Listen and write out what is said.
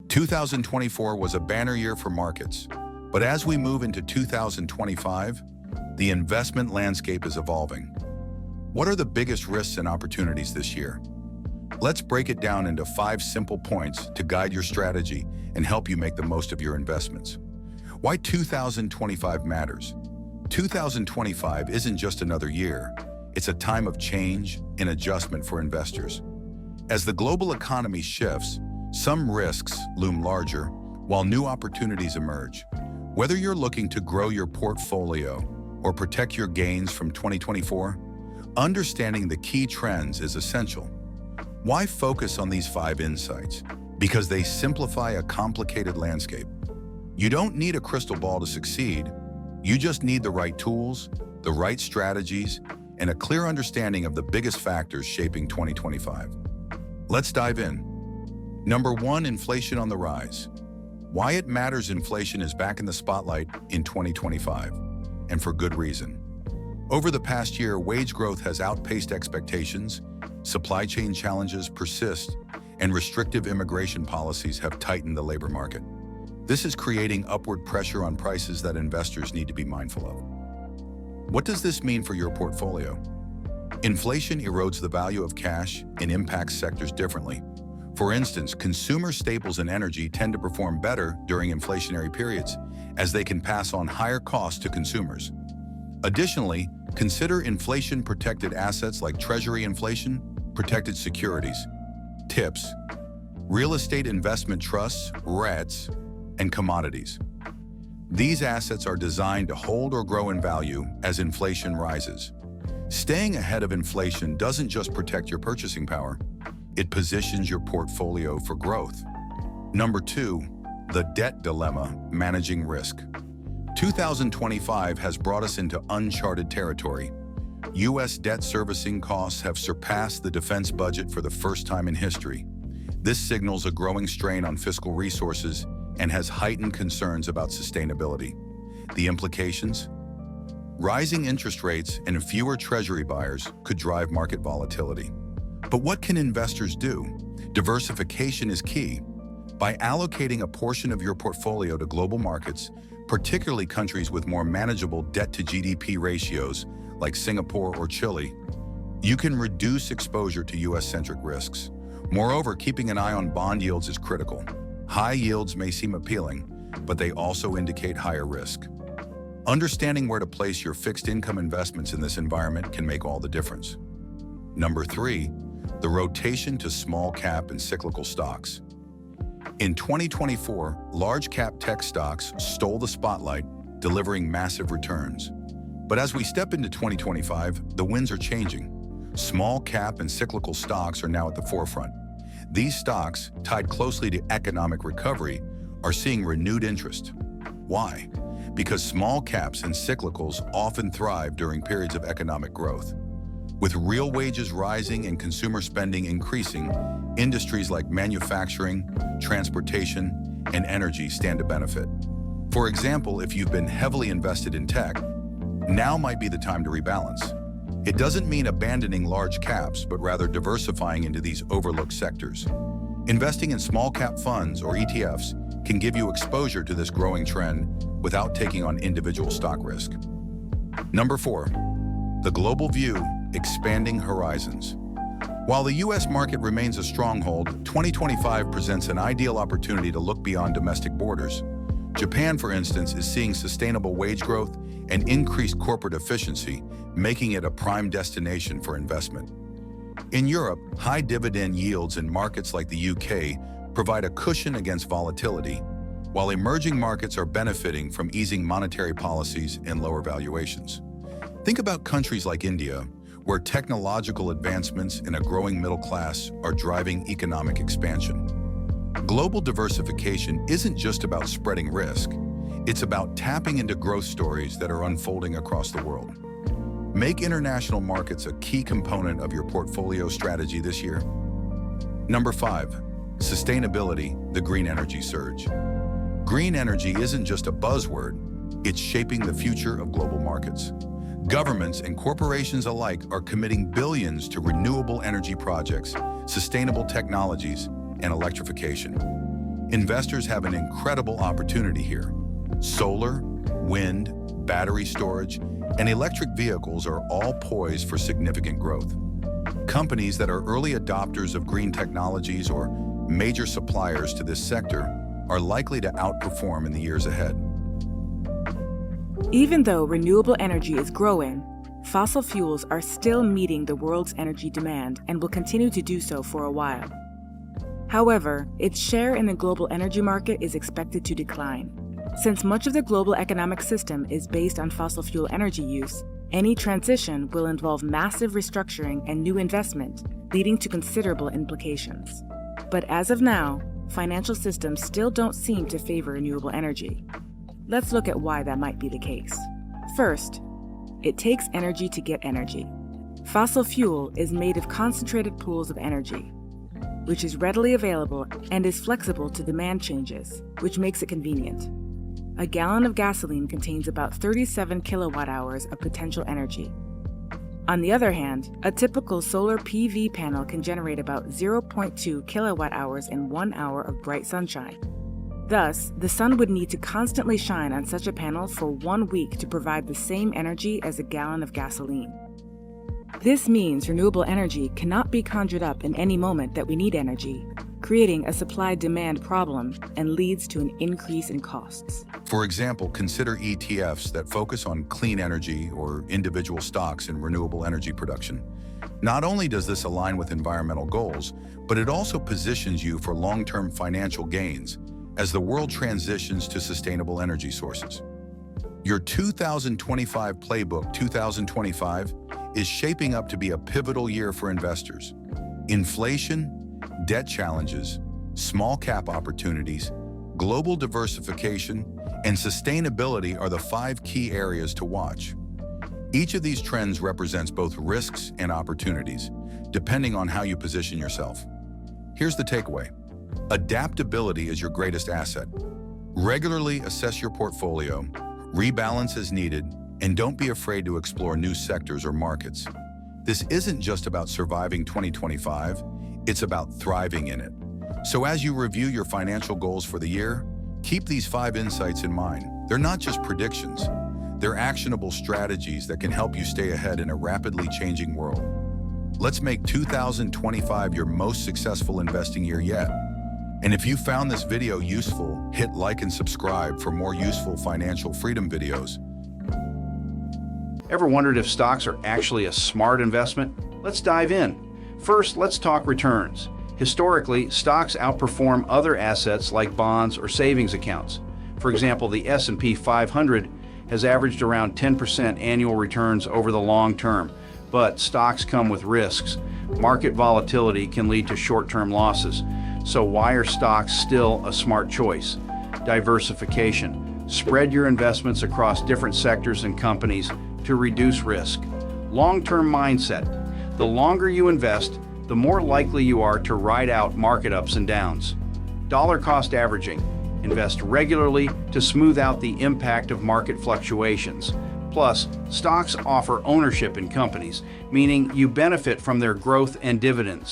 2024 was a banner year for markets, but as we move into 2025, the investment landscape is evolving. What are the biggest risks and opportunities this year? Let's break it down into 5 simple points to guide your strategy and help you make the most of your investments. Why 2025 matters. 2025 isn't just another year, it's a time of change and adjustment for investors. As the global economy shifts, some risks loom larger while new opportunities emerge. Whether you're looking to grow your portfolio or protect your gains from 2024, understanding the key trends is essential. Why focus on these 5 insights? Because they simplify a complicated landscape. You don't need a crystal ball to succeed. You just need the right tools, the right strategies, and a clear understanding of the biggest factors shaping 2025. Let's dive in. Number 1, inflation on the rise. Why it matters. Inflation is back in the spotlight in 2025, and for good reason. Over the past year, wage growth has outpaced expectations, supply chain challenges persist, and restrictive immigration policies have tightened the labor market. This is creating upward pressure on prices that investors need to be mindful of. What does this mean for your portfolio? Inflation erodes the value of cash and impacts sectors differently. For instance, consumer staples and energy tend to perform better during inflationary periods, as they can pass on higher costs to consumers. Additionally, consider inflation-protected assets like Treasury inflation-protected securities, TIPS, real estate investment trusts, REITs, and commodities. These assets are designed to hold or grow in value as inflation rises. Staying ahead of inflation doesn't just protect your purchasing power, it positions your portfolio for growth. Number 2, the debt dilemma, managing risk. 2025 has brought us into uncharted territory. U.S. debt servicing costs have surpassed the defense budget for the first time in history. This signals a growing strain on fiscal resources and has heightened concerns about sustainability. The implications? Rising interest rates and fewer treasury buyers could drive market volatility. But what can investors do? Diversification is key. By allocating a portion of your portfolio to global markets, particularly countries with more manageable debt-to-GDP ratios like Singapore or Chile, you can reduce exposure to U.S.-centric risks. Moreover, keeping an eye on bond yields is critical. High yields may seem appealing, but they also indicate higher risk. Understanding where to place your fixed income investments in this environment can make all the difference. Number 3, the rotation to small cap and cyclical stocks. In 2024, large cap tech stocks stole the spotlight, delivering massive returns. But as we step into 2025, the winds are changing. Small cap and cyclical stocks are now at the forefront. These stocks, tied closely to economic recovery, are seeing renewed interest. Why? Because small caps and cyclicals often thrive during periods of economic growth. With real wages rising and consumer spending increasing, industries like manufacturing, transportation, and energy stand to benefit. For example, if you've been heavily invested in tech, now might be the time to rebalance. It doesn't mean abandoning large caps, but rather diversifying into these overlooked sectors. Investing in small cap funds or ETFs can give you exposure to this growing trend without taking on individual stock risk. Number 4, the global view, expanding horizons. While the U.S. market remains a stronghold, 2025 presents an ideal opportunity to look beyond domestic borders. Japan, for instance, is seeing sustainable wage growth and increased corporate efficiency, making it a prime destination for investment. In Europe, high dividend yields in markets like the UK provide a cushion against volatility, while emerging markets are benefiting from easing monetary policies and lower valuations. Think about countries like India, where technological advancements and a growing middle class are driving economic expansion. Global diversification isn't just about spreading risk, it's about tapping into growth stories that are unfolding across the world. Make international markets a key component of your portfolio strategy this year. Number 5, sustainability, the green energy surge. Green energy isn't just a buzzword, it's shaping the future of global markets. Governments and corporations alike are committing billions to renewable energy projects, sustainable technologies, and electrification. Investors have an incredible opportunity here. Solar, wind, battery storage, and electric vehicles are all poised for significant growth. Companies that are early adopters of green technologies or major suppliers to this sector are likely to outperform in the years ahead. Even though renewable energy is growing, fossil fuels are still meeting the world's energy demand and will continue to do so for a while. However, its share in the global energy market is expected to decline. Since much of the global economic system is based on fossil fuel energy use, any transition will involve massive restructuring and new investment, leading to considerable implications. But as of now, financial systems still don't seem to favor renewable energy. Let's look at why that might be the case. First, it takes energy to get energy. Fossil fuel is made of concentrated pools of energy, which is readily available and is flexible to demand changes, which makes it convenient. A gallon of gasoline contains about 37 kilowatt-hours of potential energy. On the other hand, a typical solar PV panel can generate about 0.2 kilowatt-hours in 1 hour of bright sunshine. Thus, the sun would need to constantly shine on such a panel for 1 week to provide the same energy as a gallon of gasoline. This means renewable energy cannot be conjured up in any moment that we need energy, creating a supply-demand problem and leads to an increase in costs. For example, consider ETFs that focus on clean energy or individual stocks in renewable energy production. Not only does this align with environmental goals, but it also positions you for long-term financial gains as the world transitions to sustainable energy sources. Your 2025 Playbook 2025 is shaping up to be a pivotal year for investors. Inflation, debt challenges, small cap opportunities, global diversification, and sustainability are the 5 key areas to watch. Each of these trends represents both risks and opportunities, depending on how you position yourself. Here's the takeaway. Adaptability is your greatest asset. Regularly assess your portfolio, rebalance as needed, and don't be afraid to explore new sectors or markets. This isn't just about surviving 2025, it's about thriving in it. So as you review your financial goals for the year, keep these 5 insights in mind. They're not just predictions, they're actionable strategies that can help you stay ahead in a rapidly changing world. Let's make 2025 your most successful investing year yet. And if you found this video useful, hit like and subscribe for more useful financial freedom videos. Ever wondered if stocks are actually a smart investment? Let's dive in. First, let's talk returns. Historically, stocks outperform other assets like bonds or savings accounts. For example, the S&P 500 has averaged around 10% annual returns over the long term, but stocks come with risks. Market volatility can lead to short-term losses. So why are stocks still a smart choice? Diversification. Spread your investments across different sectors and companies to reduce risk. Long-term mindset. The longer you invest, the more likely you are to ride out market ups and downs. Dollar cost averaging. Invest regularly to smooth out the impact of market fluctuations. Plus, stocks offer ownership in companies, meaning you benefit from their growth and dividends.